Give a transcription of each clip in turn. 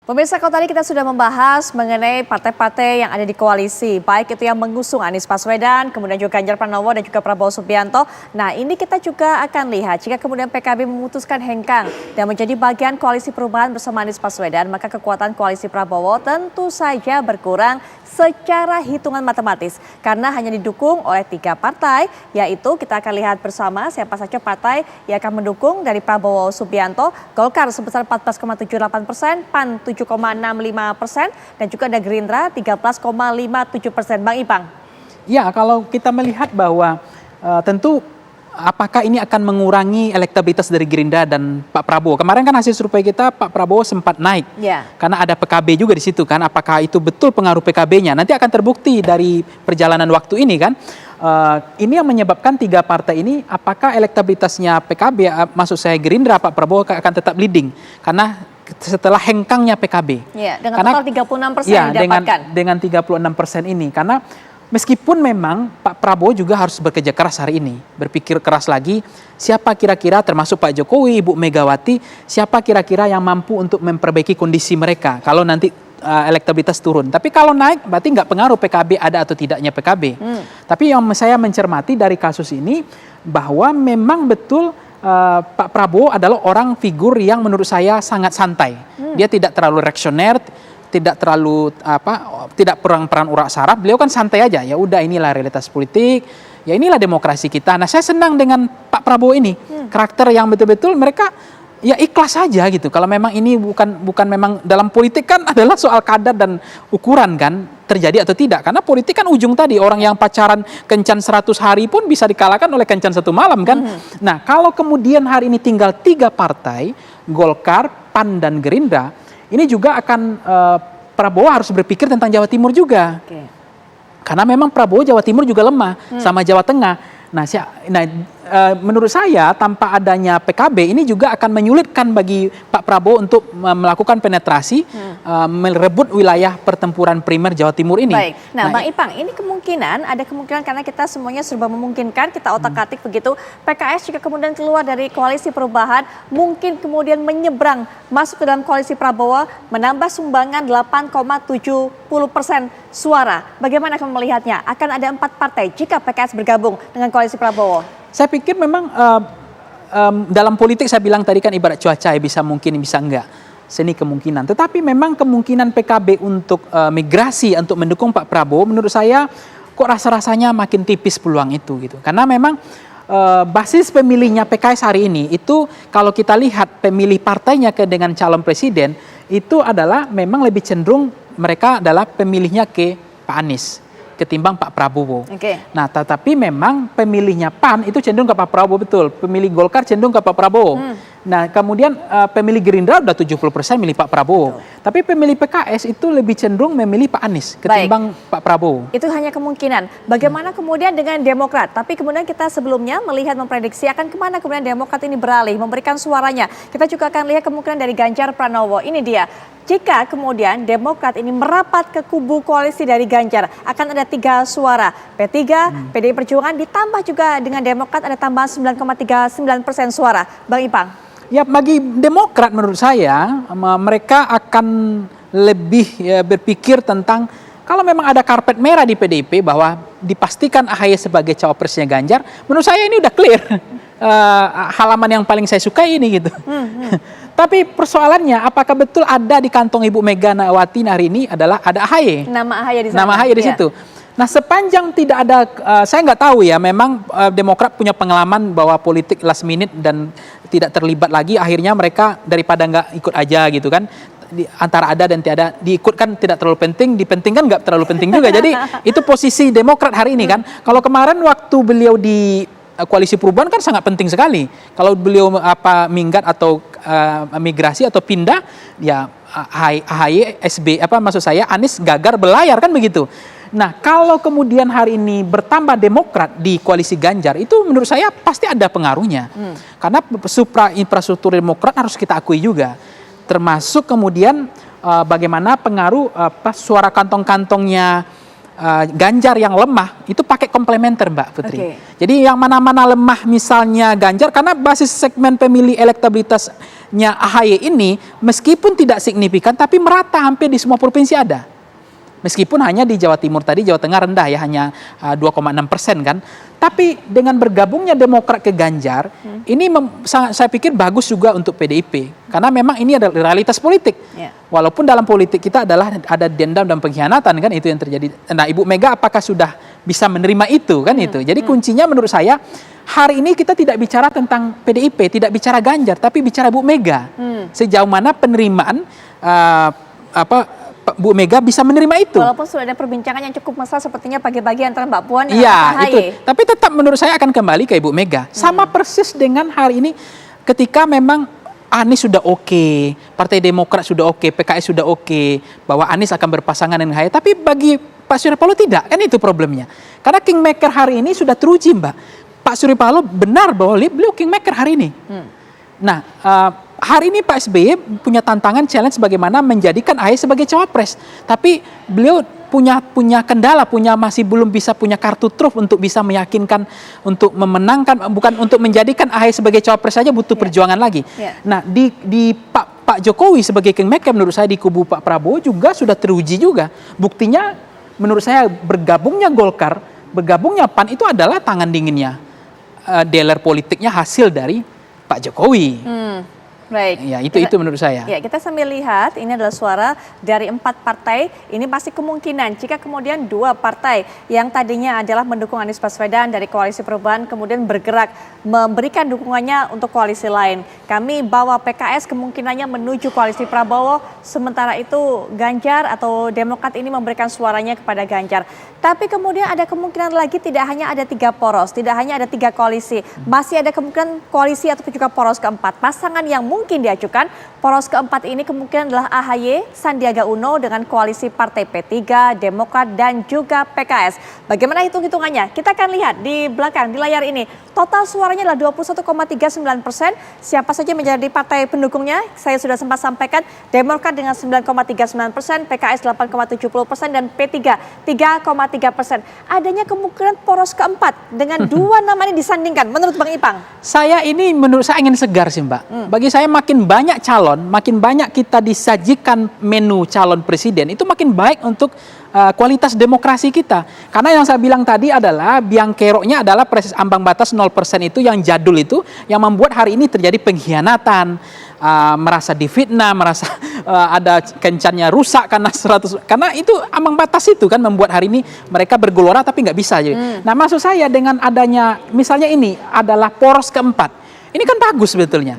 Pemirsa, kalau tadi kita sudah membahas mengenai partai-partai yang ada di koalisi, baik itu yang mengusung Anies Baswedan, kemudian juga Ganjar Pranowo dan juga Prabowo Subianto. Nah, ini kita juga akan lihat jika kemudian PKB memutuskan hengkang dan menjadi bagian koalisi perubahan bersama Anies Baswedan, maka kekuatan koalisi Prabowo tentu saja berkurang secara hitungan matematis karena hanya didukung oleh 3 partai, yaitu kita akan lihat bersama siapa saja partai yang akan mendukung dari Prabowo Subianto. Golkar sebesar 14,78%, PAN 7,65%, dan juga ada Gerindra 13,57%. Bang Ipang. Ya, kalau kita melihat bahwa tentu apakah ini akan mengurangi elektabilitas dari Gerindra dan Pak Prabowo. Kemarin kan hasil survei kita Pak Prabowo sempat naik. Ya. Karena ada PKB juga di situ kan. Apakah itu betul pengaruh PKB-nya? Nanti akan terbukti dari perjalanan waktu ini kan. Ini yang menyebabkan 3 partai ini apakah elektabilitasnya PKB, maksud saya Gerindra, Pak Prabowo akan tetap leading. Karena setelah hengkangnya PKB. Ya, dengan total 36% ya, didapatkan. Dengan 36% ini. Karena meskipun memang Pak Prabowo juga harus bekerja keras hari ini, berpikir keras lagi, siapa kira-kira termasuk Pak Jokowi, Ibu Megawati, siapa kira-kira yang mampu untuk memperbaiki kondisi mereka kalau nanti elektabilitas turun. Tapi kalau naik berarti nggak pengaruh PKB ada atau tidaknya PKB. Tapi yang saya mencermati dari kasus ini bahwa memang betul Pak Prabowo adalah orang figur yang menurut saya sangat santai. Dia tidak terlalu reaksioner, tidak terlalu tidak peran urat saraf. Beliau kan santai aja. Ya udah, inilah realitas politik. Ya inilah demokrasi kita. Nah, saya senang dengan Pak Prabowo ini. Karakter yang betul-betul mereka ya ikhlas saja gitu. Kalau memang ini bukan memang dalam politik kan adalah soal kadar dan ukuran kan, terjadi atau tidak. Karena politik kan ujung tadi, orang yang pacaran kencan 100 hari pun bisa dikalahkan oleh kencan 1 malam kan. Nah, kalau kemudian hari ini tinggal 3 partai, Golkar, PAN dan Gerindra, ini juga akan Prabowo harus berpikir tentang Jawa Timur juga. Karena memang Prabowo Jawa Timur juga lemah sama Jawa Tengah. Nah, menurut saya tanpa adanya PKB ini juga akan menyulitkan bagi Pak Prabowo untuk melakukan penetrasi, merebut wilayah pertempuran primer Jawa Timur ini. Baik. Nah, Bang Ipang, ini ada kemungkinan karena kita semuanya serba memungkinkan, kita otak-atik begitu. PKS jika kemudian keluar dari koalisi perubahan, mungkin kemudian menyeberang masuk ke dalam koalisi Prabowo, menambah sumbangan 8,70% suara. Bagaimana kamu melihatnya? Akan ada 4 partai jika PKS bergabung dengan koalisi Prabowo. Saya pikir memang dalam politik saya bilang tadi kan ibarat cuaca, ya bisa mungkin bisa enggak. Seni kemungkinan. Tetapi memang kemungkinan PKB untuk migrasi untuk mendukung Pak Prabowo menurut saya kok rasa-rasanya makin tipis peluang itu gitu. Karena memang basis pemilihnya PKS hari ini itu kalau kita lihat pemilih partainya dengan calon presiden itu adalah memang lebih cenderung mereka adalah pemilihnya ke Pak Anies ketimbang Pak Prabowo. Nah, tetapi memang pemilihnya PAN itu cenderung ke Pak Prabowo betul. Pemilih Golkar cenderung ke Pak Prabowo. Nah, kemudian pemilih Gerindra udah 70% milih Pak Prabowo. Tapi pemilih PKS itu lebih cenderung memilih Pak Anies ketimbang Pak Prabowo. Itu hanya kemungkinan. Bagaimana kemudian dengan Demokrat? Tapi kemudian kita sebelumnya melihat memprediksi akan kemana kemudian Demokrat ini beralih, memberikan suaranya. Kita juga akan lihat kemungkinan dari Ganjar Pranowo. Ini dia. Jika kemudian Demokrat ini merapat ke kubu koalisi dari Ganjar, akan ada 3 suara. P3, PDI Perjuangan ditambah juga dengan Demokrat ada tambahan 9,39% suara. Bang Ipang. Ya, bagi Demokrat menurut saya mereka akan lebih berpikir tentang kalau memang ada karpet merah di PDIP bahwa dipastikan AHY sebagai cawapresnya Ganjar, menurut saya ini udah clear. Halaman yang paling saya suka ini gitu. Tapi persoalannya apakah betul ada di kantong Ibu Megawati hari ini adalah ada AHY. Nama AHY di sana. Nama AHY di situ. Nah, sepanjang tidak ada, saya nggak tahu ya, memang Demokrat punya pengalaman bahwa politik last minute dan tidak terlibat lagi, akhirnya mereka daripada nggak ikut aja gitu kan, antara ada dan tiada, diikutkan tidak terlalu penting, dipentingkan nggak terlalu penting juga. Jadi itu posisi Demokrat hari ini kan. Kalau kemarin waktu beliau di koalisi perubahan kan sangat penting sekali. Kalau beliau minggat atau migrasi atau pindah, ya AHY, maksud saya Anies gagar belayar kan begitu. Nah, kalau kemudian hari ini bertambah Demokrat di koalisi Ganjar, itu menurut saya pasti ada pengaruhnya. Karena supra infrastruktur Demokrat harus kita akui juga. Termasuk kemudian bagaimana pengaruh suara kantong-kantongnya Ganjar yang lemah itu pakai komplementer, Mbak Putri. Oke. Jadi yang mana-mana lemah misalnya Ganjar, karena basis segmen pemilih elektabilitasnya AHY ini meskipun tidak signifikan tapi merata hampir di semua provinsi ada. Meskipun hanya di Jawa Timur tadi, Jawa Tengah rendah ya, hanya 2,6% kan. Tapi dengan bergabungnya Demokrat ke Ganjar, ini saya pikir bagus juga untuk PDIP. Karena memang ini adalah realitas politik. Ya. Walaupun dalam politik kita adalah ada dendam dan pengkhianatan kan, itu yang terjadi. Nah, Ibu Mega apakah sudah bisa menerima itu kan itu. Jadi kuncinya menurut saya, hari ini kita tidak bicara tentang PDIP, tidak bicara Ganjar, tapi bicara Bu Mega. Sejauh mana penerimaan Bu Mega bisa menerima itu. Walaupun sudah ada perbincangan yang cukup mesra sepertinya pagi-pagi antara Mbak Puan dengan Iya, Pak itu. AHY. Tapi tetap menurut saya akan kembali ke Ibu Mega. Sama persis dengan hari ini ketika memang Anies sudah oke, Partai Demokrat sudah oke, PKS sudah oke, bahwa Anies akan berpasangan dengan AHY. Tapi bagi Pak Surya Paloh tidak, kan itu problemnya. Karena kingmaker hari ini sudah teruji, Mbak. Pak Surya Paloh benar bahwa beliau kingmaker hari ini. Nah, hari ini Pak SBY punya tantangan challenge bagaimana menjadikan AHY sebagai cawapres. Tapi beliau punya kendala, masih belum bisa punya kartu truf untuk bisa meyakinkan, untuk memenangkan, bukan untuk menjadikan AHY sebagai cawapres saja, butuh perjuangan lagi. Nah, di Pak Jokowi sebagai kingmaker menurut saya di kubu Pak Prabowo juga sudah teruji juga. Buktinya menurut saya bergabungnya Golkar, bergabungnya PAN itu adalah tangan dinginnya dealer politiknya hasil dari Pak Jokowi. Baik. Ya, itu menurut saya. Ya, kita sambil lihat ini adalah suara dari 4 partai. Ini pasti kemungkinan jika kemudian 2 partai yang tadinya adalah mendukung Anies Baswedan dari Koalisi Perubahan kemudian bergerak memberikan dukungannya untuk koalisi lain. Kami bawa PKS kemungkinannya menuju koalisi Prabowo, sementara itu Ganjar atau Demokrat ini memberikan suaranya kepada Ganjar. Tapi kemudian ada kemungkinan lagi tidak hanya ada 3 poros, tidak hanya ada 3 koalisi, masih ada kemungkinan koalisi atau juga poros keempat. Pasangan yang mungkin diajukan poros keempat ini kemungkinan adalah AHY, Sandiaga Uno dengan koalisi Partai P3, Demokrat dan juga PKS. Bagaimana hitung-hitungannya? Kita akan lihat di belakang di layar ini. Total suaranya adalah 21,39%. Siapa saja menjadi partai pendukungnya? Saya sudah sempat sampaikan. Demokrat dengan 9,39%, PKS 8,70% dan P3 3,3%. Adanya kemungkinan poros keempat dengan 2 nama ini disandingkan. Menurut Bang Ipang? Menurut saya angin segar sih, Mbak. Bagi saya makin banyak calon, makin banyak kita disajikan menu calon presiden, itu makin baik untuk kualitas demokrasi kita. Karena yang saya bilang tadi adalah biang keroknya adalah proses ambang batas 0% itu yang jadul itu, yang membuat hari ini terjadi pengkhianatan, merasa difitnah, merasa ada kencannya rusak karena itu ambang batas itu kan membuat hari ini mereka bergelora tapi nggak bisa. Nah, maksud saya dengan adanya misalnya ini adalah poros keempat, ini kan bagus sebetulnya.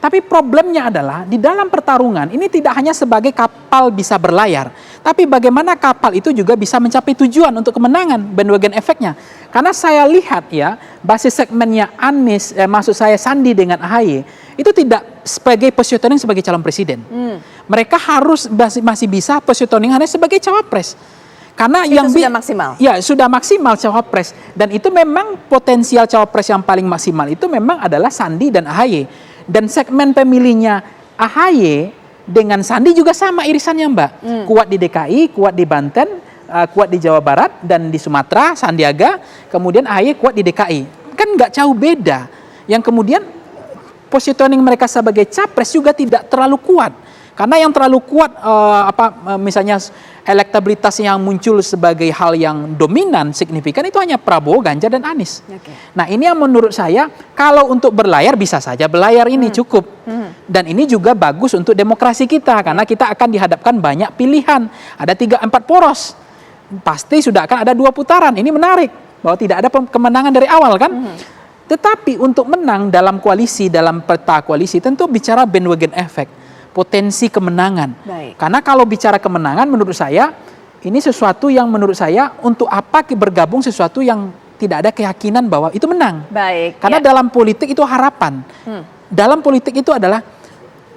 Tapi problemnya adalah di dalam pertarungan ini tidak hanya sebagai kapal bisa berlayar, tapi bagaimana kapal itu juga bisa mencapai tujuan untuk kemenangan, bandwagon efeknya. Karena saya lihat ya, basis segmennya Anies, maksud saya Sandi dengan AHY, itu tidak sebagai positioning sebagai calon presiden. Mereka harus masih bisa positioning Anies sebagai cawapres. Karena itu yang sudah maksimal. Ya, sudah maksimal cawapres. Dan itu memang potensial cawapres yang paling maksimal itu memang adalah Sandi dan AHY. Dan segmen pemilihnya AHY dengan Sandi juga sama irisannya, Mbak. Kuat di DKI, kuat di Banten, kuat di Jawa Barat dan di Sumatera, Sandiaga, kemudian AHY kuat di DKI. Kan nggak jauh beda. Yang kemudian positioning mereka sebagai capres juga tidak terlalu kuat. Karena yang terlalu kuat misalnya elektabilitas yang muncul sebagai hal yang dominan, signifikan itu hanya Prabowo, Ganjar dan Anies. Nah, ini yang menurut saya kalau untuk berlayar bisa saja berlayar ini cukup. Dan ini juga bagus untuk demokrasi kita karena kita akan dihadapkan banyak pilihan. Ada 3-4 poros. Pasti sudah akan ada 2 putaran. Ini menarik bahwa tidak ada kemenangan dari awal kan. Tetapi untuk menang dalam koalisi, dalam peta koalisi tentu bicara bandwagon effect. Potensi kemenangan. Karena kalau bicara kemenangan menurut saya ini sesuatu yang menurut saya untuk apa bergabung sesuatu yang tidak ada keyakinan bahwa itu menang. Karena dalam politik itu harapan. Dalam politik itu adalah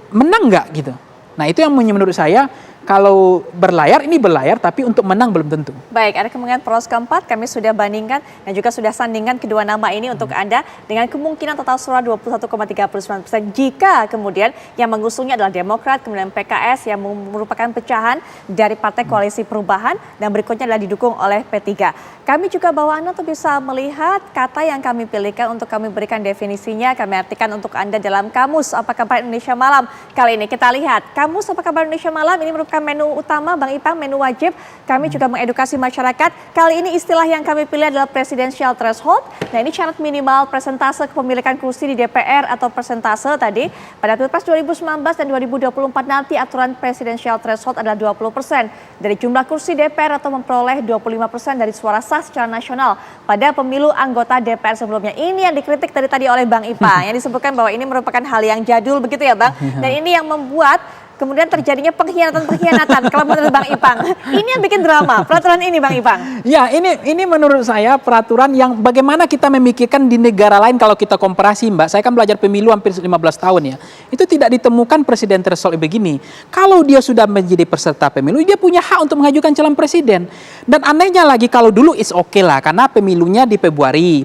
menang nggak gitu. Nah, itu yang menurut saya kalau berlayar ini berlayar, tapi untuk menang belum tentu. Baik, ada kemungkinan poros keempat, kami sudah bandingkan dan juga sudah sandingkan kedua nama ini untuk Anda dengan kemungkinan total suara 21,39% jika kemudian yang mengusungnya adalah Demokrat, kemudian PKS yang merupakan pecahan dari Partai Koalisi Perubahan dan berikutnya adalah didukung oleh P3. Kami juga bawa Anda untuk bisa melihat kata yang kami pilihkan untuk kami berikan definisinya, kami artikan untuk Anda dalam Kamus Apa Kabar Indonesia Malam. Kali ini kita lihat, Kamus Apa Kabar Indonesia Malam ini merupakan menu utama, Bang Ipang, menu wajib. Kami juga mengedukasi masyarakat. Kali ini istilah yang kami pilih adalah presidential threshold. Nah, ini syarat minimal persentase kepemilikan kursi di DPR atau persentase tadi. Pada Pilpres 2019 dan 2024 nanti aturan presidential threshold adalah 20% dari jumlah kursi DPR atau memperoleh 25% dari suara sah secara nasional pada pemilu anggota DPR sebelumnya. Ini yang dikritik tadi oleh Bang Ipang, yang disebutkan bahwa ini merupakan hal yang jadul begitu ya Bang. Dan ini yang membuat kemudian terjadinya pengkhianatan kalau menurut Bang Ipang. Ini yang bikin drama, peraturan ini Bang Ipang. Ya, ini menurut saya peraturan yang bagaimana kita memikirkan di negara lain kalau kita komparasi, Mbak. Saya kan belajar pemilu hampir 15 tahun ya. Itu tidak ditemukan presiden threshold begini. Kalau dia sudah menjadi peserta pemilu, dia punya hak untuk mengajukan calon presiden. Dan anehnya lagi kalau dulu is oke lah, karena pemilunya di Februari,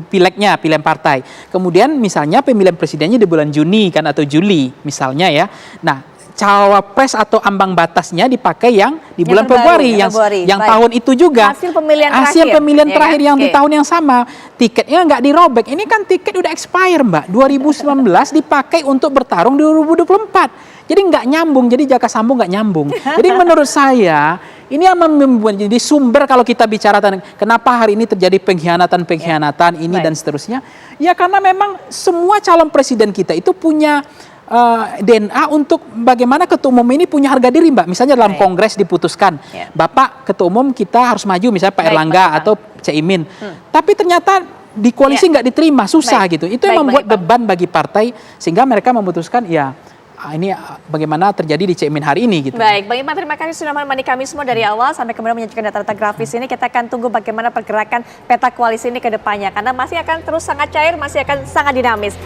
pilegnya, pilihan partai. Kemudian misalnya pemilihan presidennya di bulan Juni kan atau Juli misalnya ya. Nah, cawapres atau ambang batasnya dipakai yang di bulan Februari, yang tahun itu juga hasil pemilihan terakhir yang di tahun yang sama, tiketnya nggak dirobek. Ini kan tiket udah expire Mbak, 2019 dipakai untuk bertarung di 2024, jadi nggak nyambung, jadi jaka sambung nggak nyambung. Jadi menurut saya ini yang membuat jadi sumber kalau kita bicara tentang kenapa hari ini terjadi pengkhianatan ini dan seterusnya, ya karena memang semua calon presiden kita itu punya DNA untuk bagaimana ketua umum ini punya harga diri Mbak. Misalnya dalam kongres diputuskan, Bapak ketua umum kita harus maju, misalnya Pak Erlangga atau Caimin. Tapi ternyata di koalisi nggak diterima, susah gitu. Itu yang membuat beban bagi partai sehingga mereka memutuskan ya ini bagaimana terjadi di Caimin hari ini gitu. Baik, Bang Ipang, terima kasih sudah menemani kami semua dari awal sampai kemudian menyajikan data-data grafis ini. Kita akan tunggu bagaimana pergerakan peta koalisi ini ke depannya karena masih akan terus sangat cair, masih akan sangat dinamis.